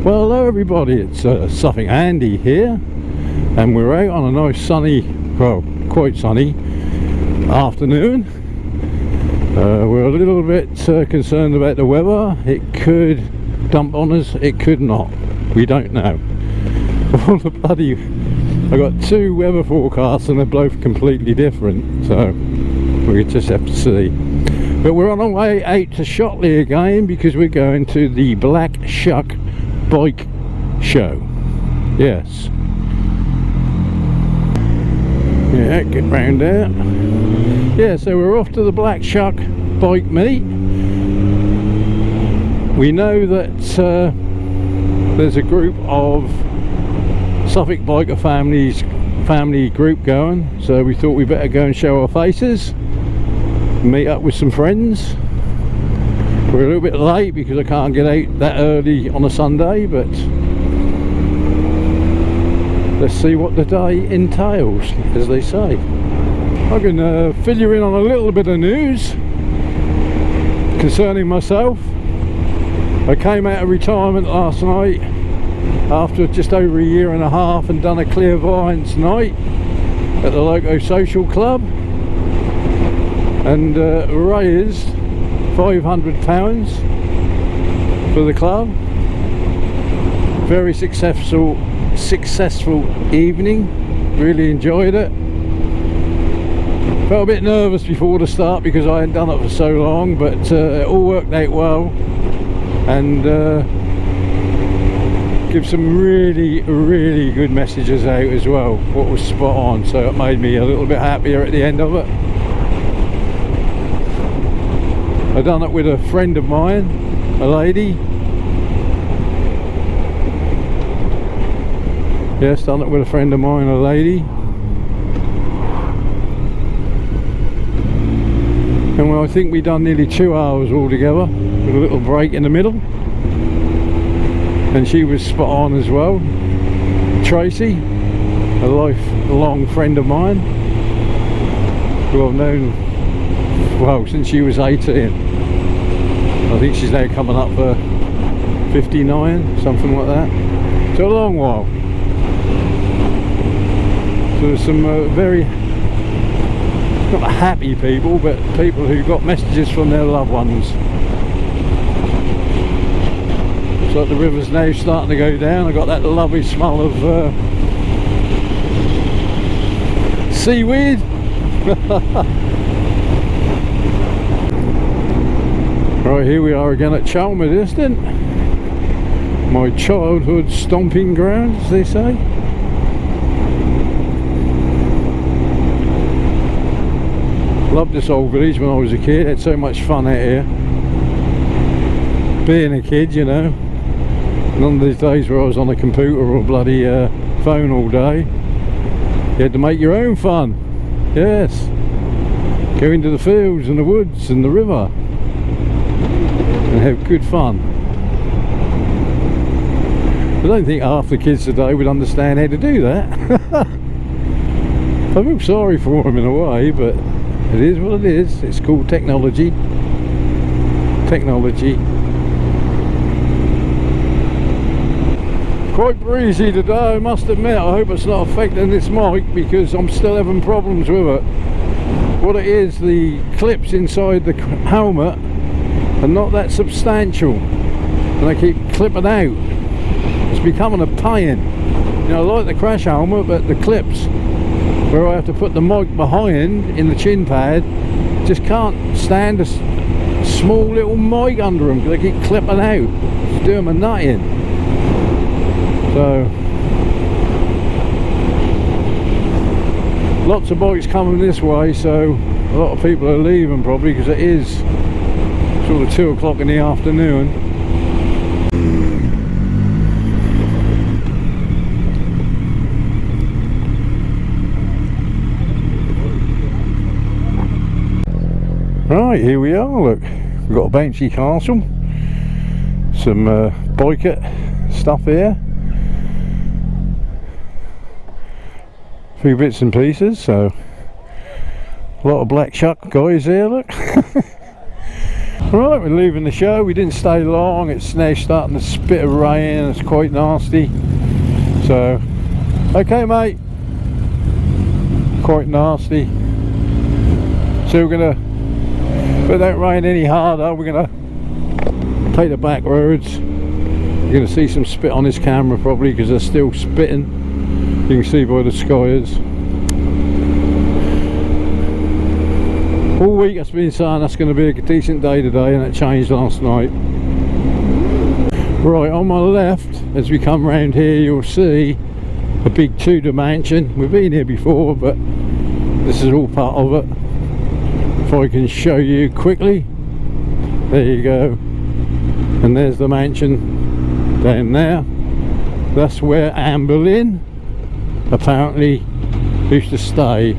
Well, hello everybody, it's Suffolk Andy here, and we're out on a nice sunny, well, quite sunny afternoon. We're a little bit concerned about the weather. It could dump on us, it could not, we don't know. All the bloody, I got two weather forecasts and they're both completely different, so we just have to see. But we're on our way out to Shotley again because we're going to the Black Shuck bike show. Yes. Yeah, get round there. Yeah, so we're off to the Black Shuck bike meet. We know that there's a group of Suffolk biker family group going, so we thought we better go and show our faces, meet up with some friends. We're a little bit late because I can't get out that early on a Sunday, but let's see what the day entails, as they say. I can fill you in on a little bit of news concerning myself. I came out of retirement last night after just over a year and a half and done a clairvoyance night at the local social club and raised £500 for the club. Very successful evening, really enjoyed it. Felt a bit nervous before the start because I hadn't done it for so long, but it all worked out well, and give some really good messages out as well. What was spot on, so it made me a little bit happier at the end of it. I done it with a friend of mine, a lady. Yes, done it with a friend of mine, a lady. And well, I think we done nearly 2 hours altogether, with a little break in the middle. And she was spot on as well. Tracy, a lifelong friend of mine, who I've known, well, since she was 18. I think she's now coming up for 59, something like that. So a long while. So there's some very, not happy people, but people who got messages from their loved ones. It's like the river's now starting to go down. I got that lovely smell of seaweed. Right, here we are again at Chelmsford, my childhood stomping ground, as they say. Loved this old village when I was a kid. Had so much fun out here. Being a kid, you know. None of these days where I was on a computer or a bloody phone all day. You had to make your own fun. Yes. Go into the fields and the woods and the river and have good fun. I don't think half the kids today would understand how to do that. I feel sorry for them in a way, but it is what it is. It's called technology. Quite breezy today, I must admit. I hope it's not affecting this mic because I'm still having problems with it. What it is, the clips inside the helmet are not that substantial and they keep clipping out. It's becoming a pain. You know, I like the crash helmet, but the clips where I have to put the mic behind in the chin pad just can't stand a small little mic under them because they keep clipping out. It's doing my nut in. So lots of bikes coming this way, so a lot of people are leaving probably because it is sort of 2 o'clock in the afternoon. Right, here we are, look, we've got a bouncy castle, some biker stuff here, a few bits and pieces, so a lot of Black Shuck guys here, look. Right, we're leaving the show. We didn't stay long. It's now starting to spit of rain. It's quite nasty. So, okay mate. Quite nasty. So we're gonna, if it don't rain any harder, we're gonna take the back roads. You're gonna see some spit on this camera probably because they're still spitting. You can see by the skies. All week it's been saying that's going to be a decent day today, and it changed last night. Right, on my left, as we come round here, you'll see a big Tudor mansion. We've been here before, but this is all part of it. If I can show you quickly, there you go, and there's the mansion down there. That's where Anne Boleyn apparently used to stay.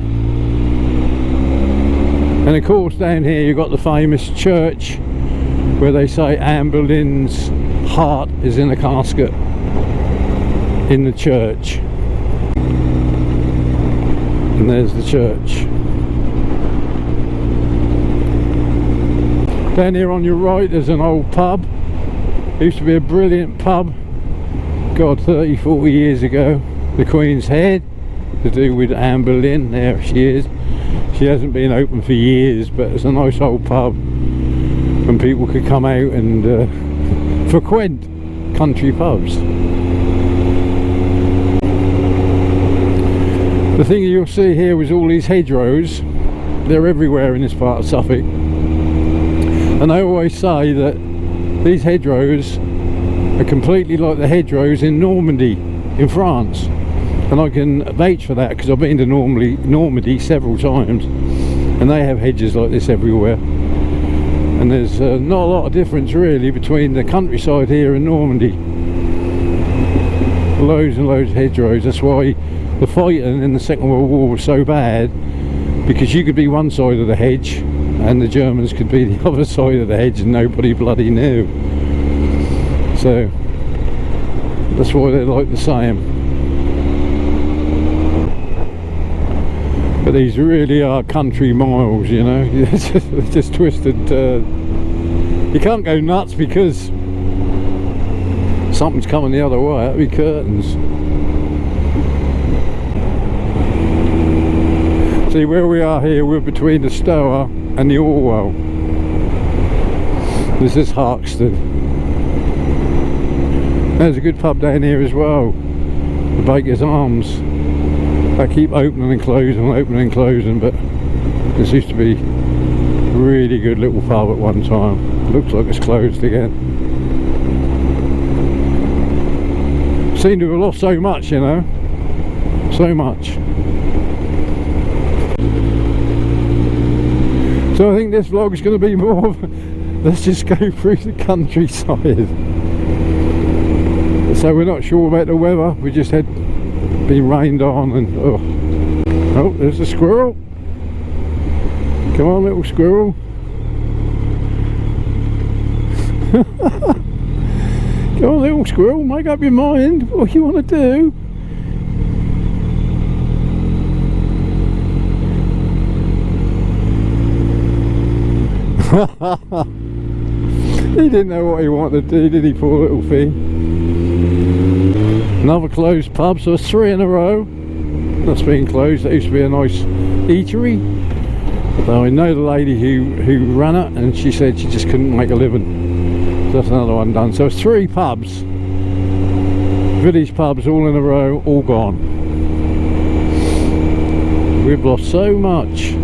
And of course down here you've got the famous church where they say Anne Boleyn's heart is in a casket in the church. And there's the church. Down here on your right there's an old pub. It used to be a brilliant pub, God, 30-40 years ago. The Queen's Head, to do with Anne Boleyn. There she is. She hasn't been open for years, but it's a nice old pub and people could come out and frequent country pubs. The thing you'll see here is all these hedgerows. They're everywhere in this part of Suffolk, and I always say that these hedgerows are completely like the hedgerows in Normandy in France. And I can vouch for that because I've been to Normandy several times, and they have hedges like this everywhere. And there's not a lot of difference really between the countryside here and Normandy. Loads and loads of hedgerows. That's why the fighting in the Second World War was so bad, because you could be one side of the hedge and the Germans could be the other side of the hedge and nobody bloody knew. So that's why they're like the same. But these really are country miles, you know. They're just twisted. You can't go nuts because something's coming the other way. That'd be curtains. See where we are here, we're between the Stour and the Orwell. This is Harkston. There's a good pub down here as well, the Baker's Arms. They keep opening and closing, but this used to be a really good little pub at one time. Looks like it's closed again. Seem to have lost so much, you know, so much. So I think this vlog is going to be more of a, let's just go through the countryside. So we're not sure about the weather, we just had been rained on, and oh, there's a squirrel. Come on, little squirrel. Come on, little squirrel, make up your mind what you want to do. He didn't know what he wanted to do, did he, poor little thing? Another closed pub, so it's 3 in a row that's been closed. That used to be a nice eatery, though I know the lady who ran it, and she said she just couldn't make a living. So that's another one done. So it's 3 pubs, village pubs, all in a row, all gone. We've lost so much.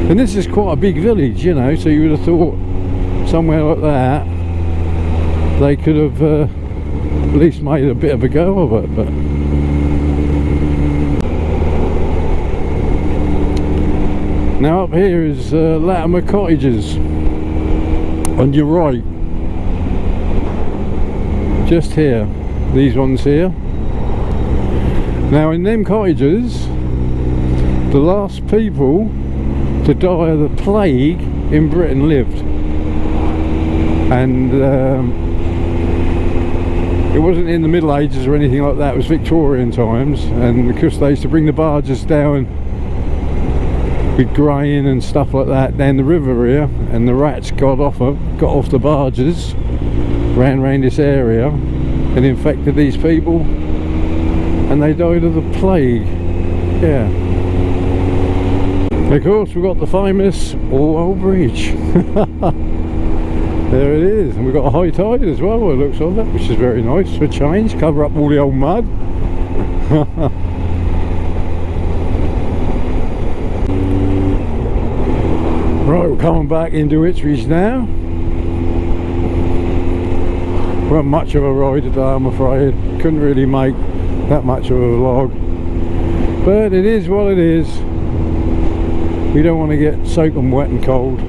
And this is quite a big village, you know, so you would have thought somewhere like that they could have at least made a bit of a go of it, but now up here is Latimer Cottages on your right, just here, these ones here. Now in them cottages, the last people to die of the plague in Britain lived, and it wasn't in the Middle Ages or anything like that, it was Victorian times, and because they used to bring the barges down with grain and stuff like that down the river here, and the rats got off the barges, ran around this area and infected these people, and they died of the plague. Yeah. Of course, we've got the famous Orwell Bridge. There it is, and we've got a high tide as well, by the looks of it, which is very nice for a change, cover up all the old mud. Right, we're coming back into Ipswich now. Wasn't much of a ride today, I'm afraid. Couldn't really make that much of a vlog, but it is what it is. We don't want to get soaking wet and cold.